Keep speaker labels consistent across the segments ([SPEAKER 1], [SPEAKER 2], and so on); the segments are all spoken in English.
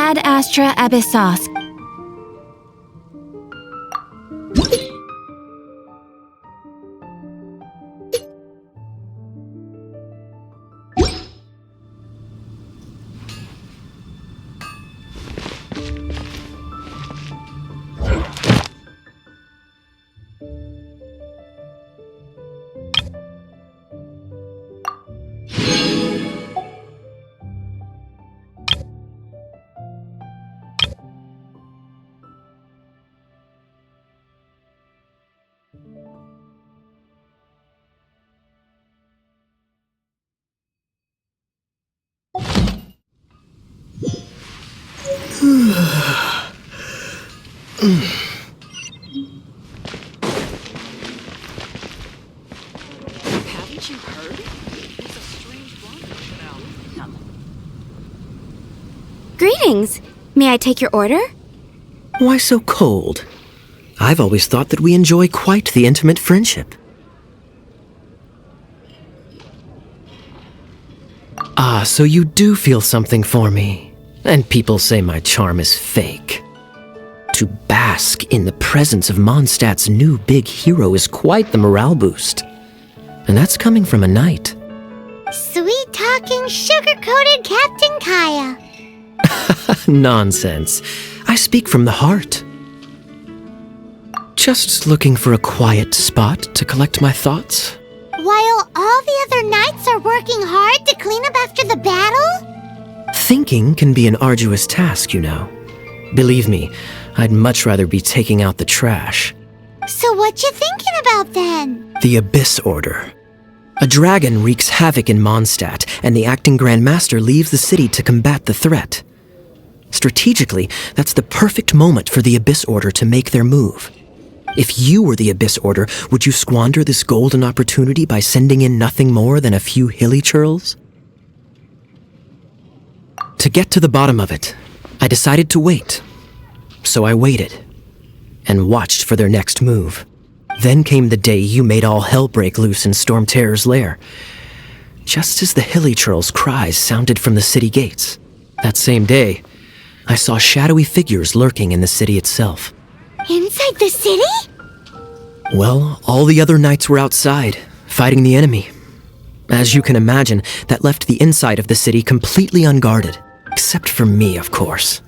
[SPEAKER 1] Ad Astra Abyssos.
[SPEAKER 2] Haven't you heard? It's a strange blonde. No.
[SPEAKER 1] Greetings. May I take your order?
[SPEAKER 3] Why so cold? I've always thought that we enjoy quite the intimate friendship. Ah, so you do feel something for me. And people say my charm is fake. To bask in the presence of Mondstadt's new big hero is quite the morale boost. And that's coming from a knight.
[SPEAKER 4] Sweet-talking, sugar-coated Captain Kaya.
[SPEAKER 3] Nonsense. I speak from the heart. Just looking for a quiet spot to collect my thoughts.
[SPEAKER 4] While all the other knights are working hard to clean up after the battle?
[SPEAKER 3] Thinking can be an arduous task, you know. Believe me, I'd much rather be taking out the trash.
[SPEAKER 4] So what you thinking about then?
[SPEAKER 3] The Abyss Order. A dragon wreaks havoc in Mondstadt, and the acting Grand Master leaves the city to combat the threat. Strategically, that's the perfect moment for the Abyss Order to make their move. If you were the Abyss Order, would you squander this golden opportunity by sending in nothing more than a few hilly churls? To get to the bottom of it, I decided to wait. So I waited, and watched for their next move. Then came the day you made all hell break loose in Storm Terror's lair. Just as the hilly churls' cries sounded from the city gates. That same day, I saw shadowy figures lurking in the city itself.
[SPEAKER 4] Inside the city?
[SPEAKER 3] Well, all the other knights were outside, fighting the enemy. As you can imagine, that left the inside of the city completely unguarded. Except for me, of course.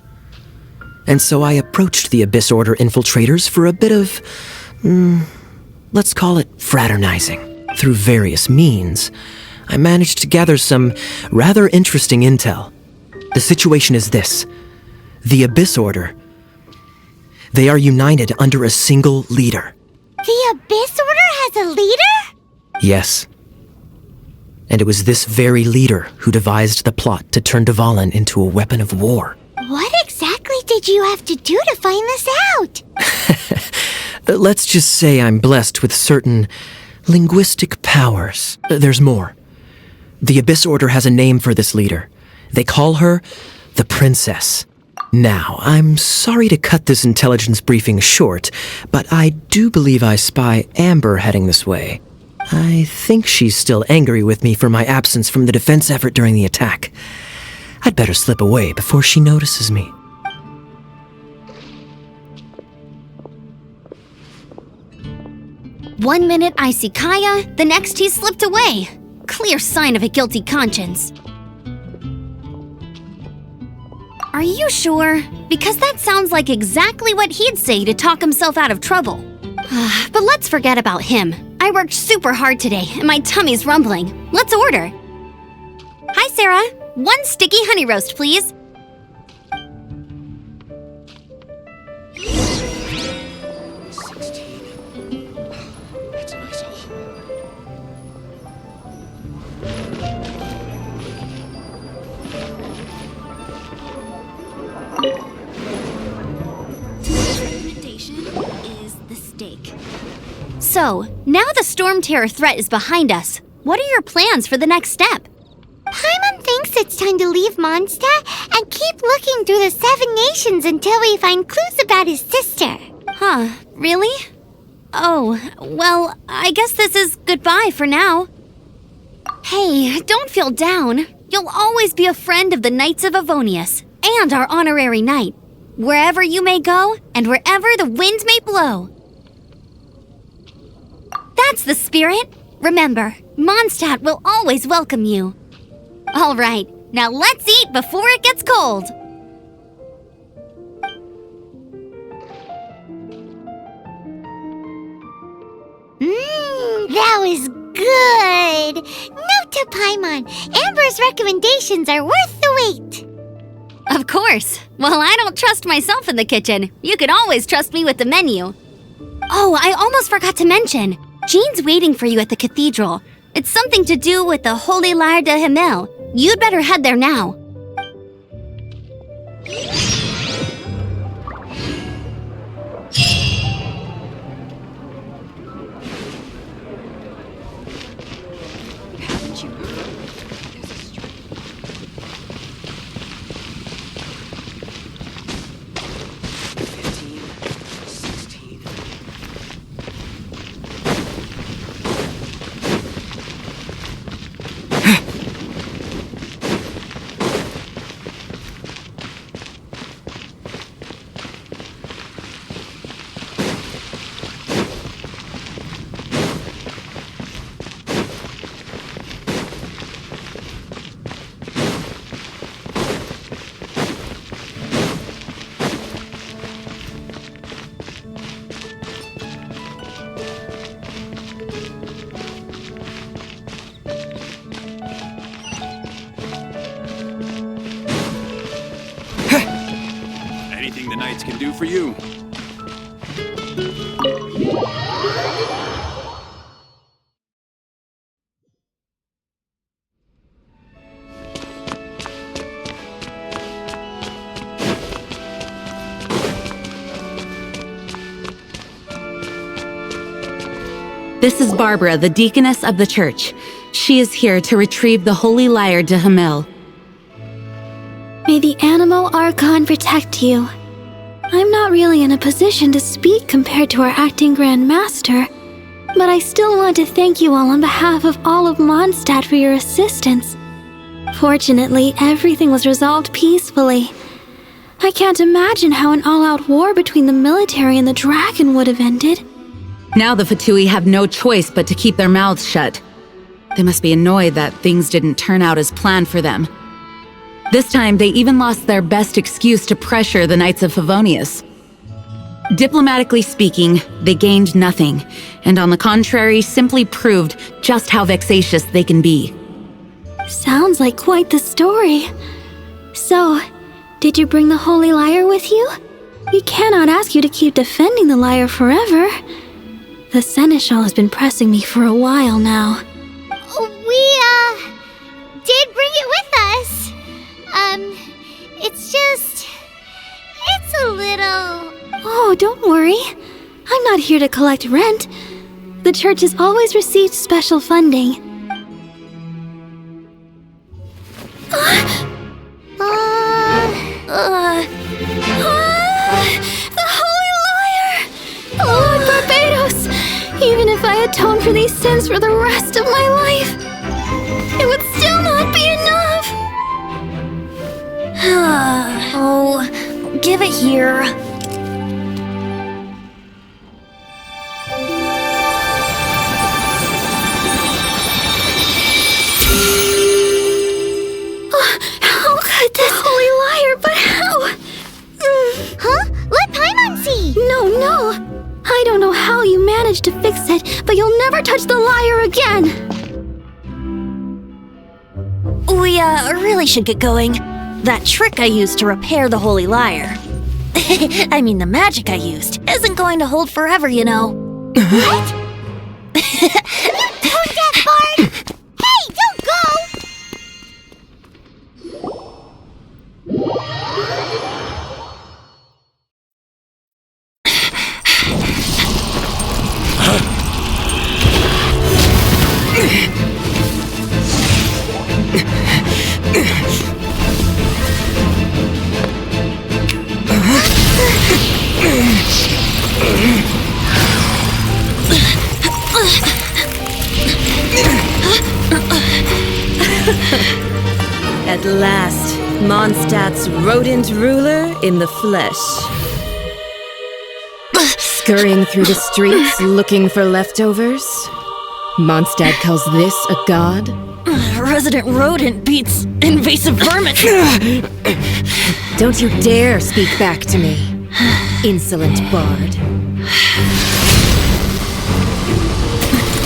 [SPEAKER 3] And so I approached the Abyss Order infiltrators for a bit of, let's call it fraternizing. Through various means, I managed to gather some rather interesting intel. The situation is this. The Abyss Order, they are united under a single leader.
[SPEAKER 4] The Abyss Order has a leader?
[SPEAKER 3] Yes. And it was this very leader who devised the plot to turn Dvalin into a weapon of war.
[SPEAKER 4] What exactly did you have to do to find this out?
[SPEAKER 3] Let's just say I'm blessed with certain linguistic powers. There's more. The Abyss Order has a name for this leader. They call her the Princess. Now, I'm sorry to cut this intelligence briefing short, but I do believe I spy Amber heading this way. I think she's still angry with me for my absence from the defense effort during the attack. I'd better slip away before she notices me.
[SPEAKER 1] One minute I see Kaya, the next he slipped away. Clear sign of a guilty conscience. Are you sure? Because that sounds like exactly what he'd say to talk himself out of trouble. But let's forget about him. I worked super hard today, and my tummy's rumbling. Let's order. Hi, Sarah. 1 sticky honey roast, please.
[SPEAKER 2] That's a nice hole.
[SPEAKER 1] Today's recommendation is the steak. So, now the Storm Terror threat is behind us. What are your plans for the next step?
[SPEAKER 4] Paimon thinks it's time to leave Mondstadt and keep looking through the 7 nations until we find clues about his sister.
[SPEAKER 1] Huh, really? Oh, well, I guess this is goodbye for now. Hey, don't feel down. You'll always be a friend of the Knights of Avonius. and our honorary knight. Wherever you may go, and wherever the wind may blow. That's the spirit. Remember, Mondstadt will always welcome you. All right, now let's eat before it gets cold.
[SPEAKER 4] That was good. Note to Paimon, Amber's recommendations are worth the wait.
[SPEAKER 1] Of course. Well, I don't trust myself in the kitchen. You can always trust me with the menu. Oh, I almost forgot to mention. Jean's waiting for you at the Cathedral. It's something to do with the Holy Lyre de Himmel. You'd better head there now.
[SPEAKER 2] Haven't you heard? There's a strange... 15, 16...
[SPEAKER 5] Anything the knights can do for you.
[SPEAKER 6] This is Barbara, the deaconess of the church. She is here to retrieve the Holy Lyre de Himmel.
[SPEAKER 7] May the Animo Archon protect you. I'm not really in a position to speak compared to our acting Grand Master, but I still want to thank you all on behalf of all of Mondstadt for your assistance. Fortunately, everything was resolved peacefully. I can't imagine how an all-out war between the military and the dragon would have ended.
[SPEAKER 6] Now the Fatui have no choice but to keep their mouths shut. They must be annoyed that things didn't turn out as planned for them. This time, they even lost their best excuse to pressure the Knights of Favonius. Diplomatically speaking, they gained nothing, and on the contrary, simply proved just how vexatious they can be.
[SPEAKER 7] Sounds like quite the story. So, did you bring the Holy Lyre with you? We cannot ask you to keep defending the Lyre forever. The Seneschal has been pressing me for a while now.
[SPEAKER 4] We, did bring it with us. It's a little...
[SPEAKER 7] Oh, don't worry. I'm not here to collect rent. The church has always received special funding. The Holy Lyre! Lord Barbados! Even if I atone for these sins for the rest of my life, it would still not be enough!
[SPEAKER 1] Oh, give it here.
[SPEAKER 7] How could this Holy Lyre, but how?
[SPEAKER 4] Huh? Let Paimon see!
[SPEAKER 7] No. I don't know how you managed to fix it, but you'll never touch the lyre again!
[SPEAKER 1] We, really should get going. That trick I used to repair the Holy Lyre. I mean, the magic I used isn't going to hold forever, you know.
[SPEAKER 4] What? Tone deaf, Bard! Hey, don't go!
[SPEAKER 6] At last,
[SPEAKER 5] Mondstadt's rodent ruler in the flesh. Scurrying through the streets looking for leftovers? Mondstadt calls this a god?
[SPEAKER 8] Resident rodent beats invasive vermin.
[SPEAKER 5] Don't you dare speak back to me, insolent bard.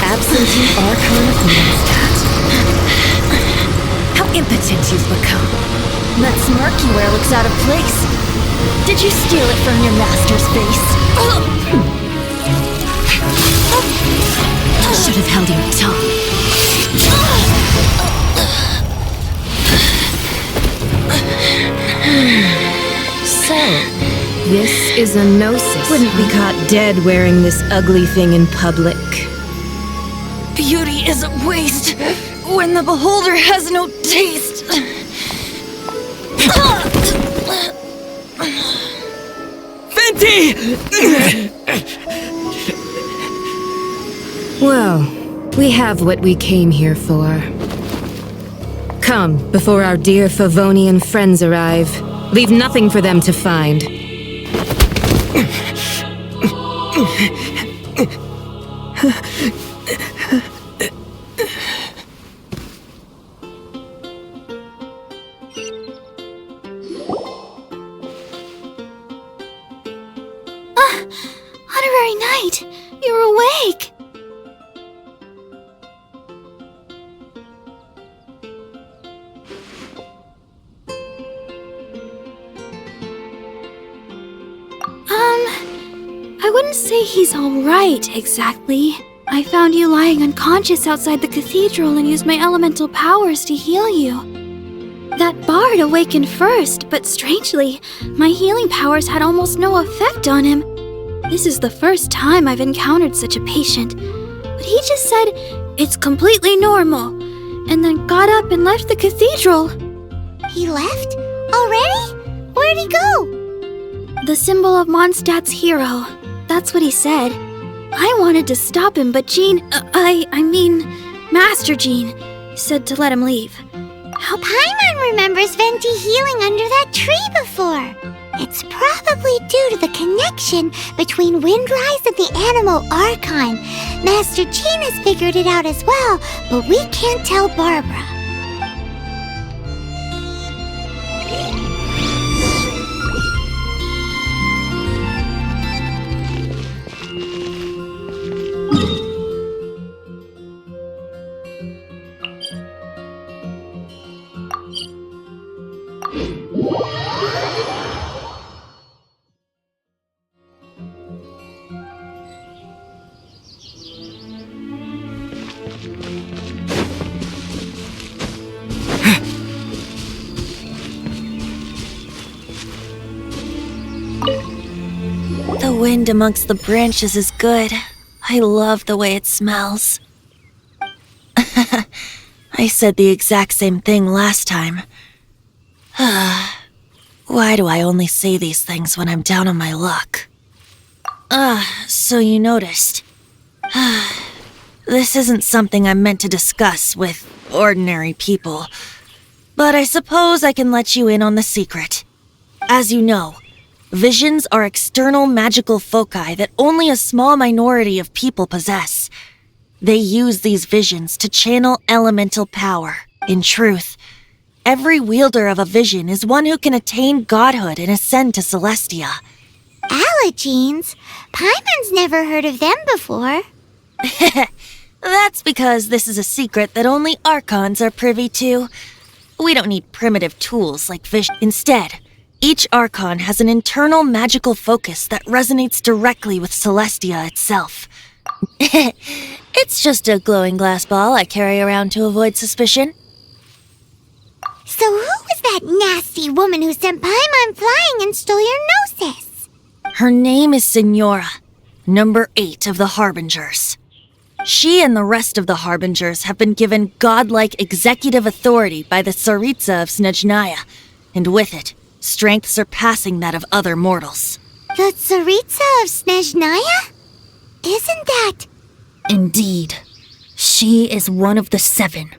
[SPEAKER 5] Absentee Archon of Mondstadt. How impotent you've become.
[SPEAKER 8] That smirk you wear looks out of place. Did you steal it from your master's face?
[SPEAKER 5] Should have held your tongue. So, this is a gnosis. Wouldn't be caught dead wearing this ugly thing in public.
[SPEAKER 8] Beauty is a waste when the beholder has no taste.
[SPEAKER 3] Venti!
[SPEAKER 5] Well, we have what we came here for. Come, before our dear Favonian friends arrive. Leave nothing for them to find.
[SPEAKER 7] Honorary Knight, you're awake! I wouldn't say he's alright, exactly. I found you lying unconscious outside the cathedral and used my elemental powers to heal you. That bard awakened first, but strangely, my healing powers had almost no effect on him. This is the first time I've encountered such a patient. But he just said, it's completely normal, and then got up and left the cathedral.
[SPEAKER 4] He left? Already? Where'd he go?
[SPEAKER 7] The symbol of Mondstadt's hero. That's what he said. I wanted to stop him, but Master Jean, said to let him leave.
[SPEAKER 4] How Paimon remembers Venti healing under that tree before. It's probably due to the connection between Windrise and the Animal Archon. Master Jean has figured it out as well, but we can't tell Barbara.
[SPEAKER 8] The wind amongst the branches is good. I love the way it smells. I said the exact same thing last time. Why do I only say these things when I'm down on my luck? So you noticed. This isn't something I'm meant to discuss with ordinary people, but I suppose I can let you in on the secret. As you know, visions are external magical foci that only a small minority of people possess. They use these visions to channel elemental power. In truth, every wielder of a vision is one who can attain godhood and ascend to Celestia.
[SPEAKER 4] Allergenes? Paimon's never heard of them before.
[SPEAKER 8] That's because this is a secret that only Archons are privy to. We don't need primitive tools like vision. Instead, each Archon has an internal magical focus that resonates directly with Celestia itself. It's just a glowing glass ball I carry around to avoid suspicion.
[SPEAKER 4] So who was that nasty woman who sent Paimon flying and stole your gnosis?
[SPEAKER 8] Her name is Signora, number 8 of the Harbingers. She and the rest of the Harbingers have been given godlike executive authority by the Tsaritsa of Snezhnaya, and with it, strength surpassing that of other mortals.
[SPEAKER 4] The Tsaritsa of Snezhnaya? Isn't that...
[SPEAKER 8] Indeed. She is one of the 7.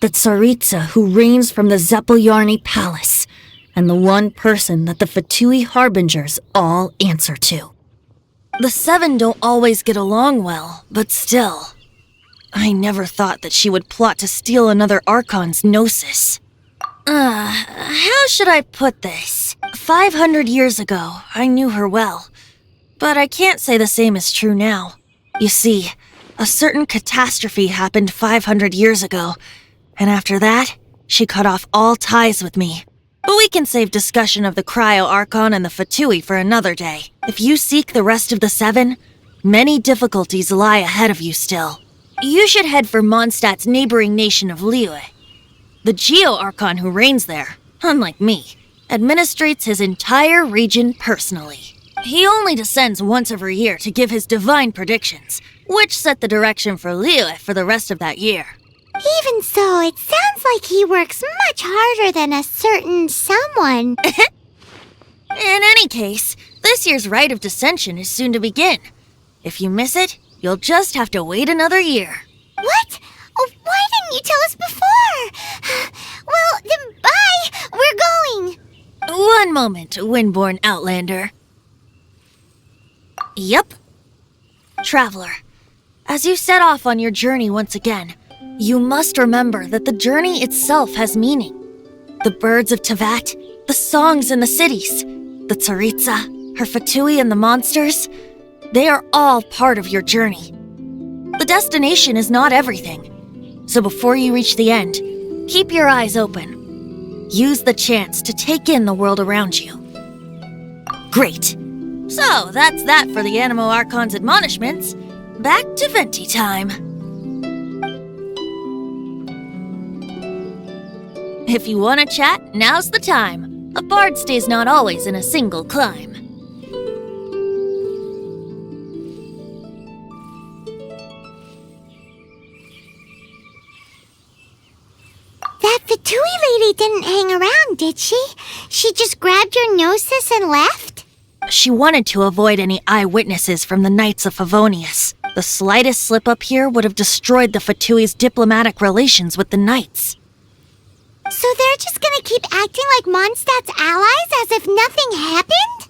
[SPEAKER 8] The Tsaritsa who reigns from the Zepelyarny Palace. and the one person that the Fatui Harbingers all answer to. The seven don't always get along well, but still. I never thought that she would plot to steal another Archon's Gnosis. How should I put this? 500 years ago, I knew her well. But I can't say the same is true now. You see, a certain catastrophe happened 500 years ago, and after that, she cut off all ties with me. But we can save discussion of the Cryo Archon and the Fatui for another day. If you seek the rest of the seven, many difficulties lie ahead of you still. You should head for Mondstadt's neighboring nation of Lyre. The Geo Archon who reigns there, unlike me, administrates his entire region personally. He only descends once every year to give his divine predictions, which set the direction for Lyre for the rest of that year.
[SPEAKER 4] Even so, it sounds like he works much harder than a certain someone.
[SPEAKER 8] In any case, this year's Rite of Descension is soon to begin. If you miss it, you'll just have to wait another year.
[SPEAKER 4] What? Oh, why didn't you tell us before? Well, then bye! We're going!
[SPEAKER 8] One moment, Windborn Outlander. Yep. Traveler, as you set off on your journey once again, you must remember that the journey itself has meaning. The birds of Tevat, the songs in the cities, the Tsaritsa, her Fatui and the monsters, they are all part of your journey. The destination is not everything, so before you reach the end, keep your eyes open. Use the chance to take in the world around you. Great. So, that's that for the Animo Archon's admonishments. Back to Venti time. If you want to chat, now's the time. A bard stays not always in a single climb.
[SPEAKER 4] That Fatui lady didn't hang around, did she? She just grabbed your Gnosis and left?
[SPEAKER 8] She wanted to avoid any eyewitnesses from the Knights of Favonius. The slightest slip-up here would have destroyed the Fatui's diplomatic relations with the Knights.
[SPEAKER 4] So they're just gonna keep acting like Mondstadt's allies as if nothing happened?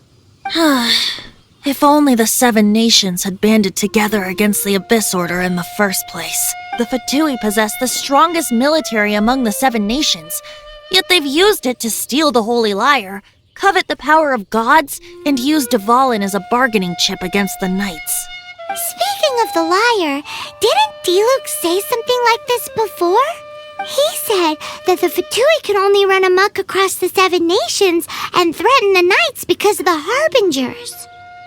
[SPEAKER 8] If only the Seven Nations had banded together against the Abyss Order in the first place. The Fatui possess the strongest military among the Seven Nations, yet they've used it to steal the Holy Lyre, covet the power of gods, and use Dvalin as a bargaining chip against the Knights.
[SPEAKER 4] Speaking of the Lyre, didn't Diluc say something like this before? He said that the Fatui could only run amok across the Seven Nations and threaten the Knights because of the Harbingers.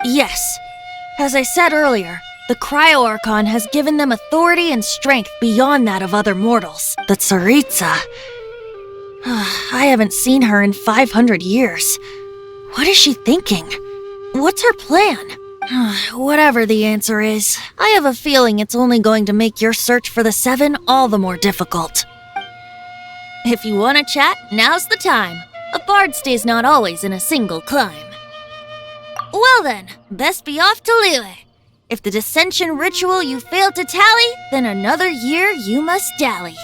[SPEAKER 8] Yes. As I said earlier, the Cryo Archon has given them authority and strength beyond that of other mortals. The Tsaritsa. I haven't seen her in 500 years. What is she thinking? What's her plan? Whatever the answer is, I have a feeling it's only going to make your search for the Seven all the more difficult. If you want to chat, now's the time. A bard stays not always in a single climb. Well then, best be off to Lyre. If the dissension ritual you failed to tally, then another year you must dally.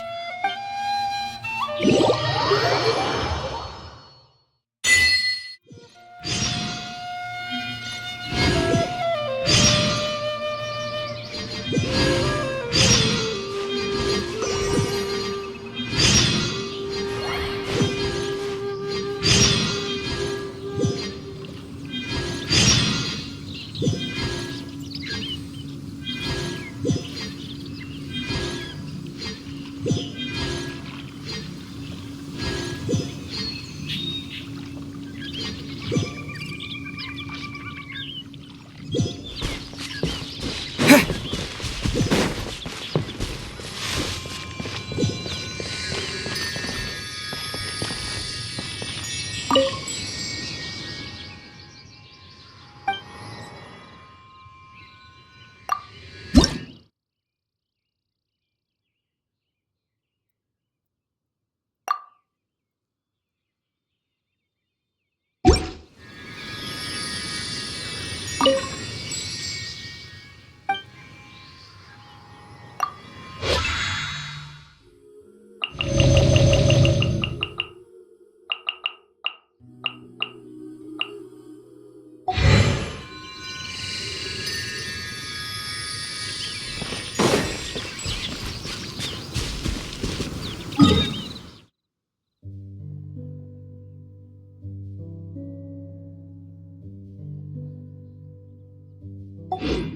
[SPEAKER 4] Whoa!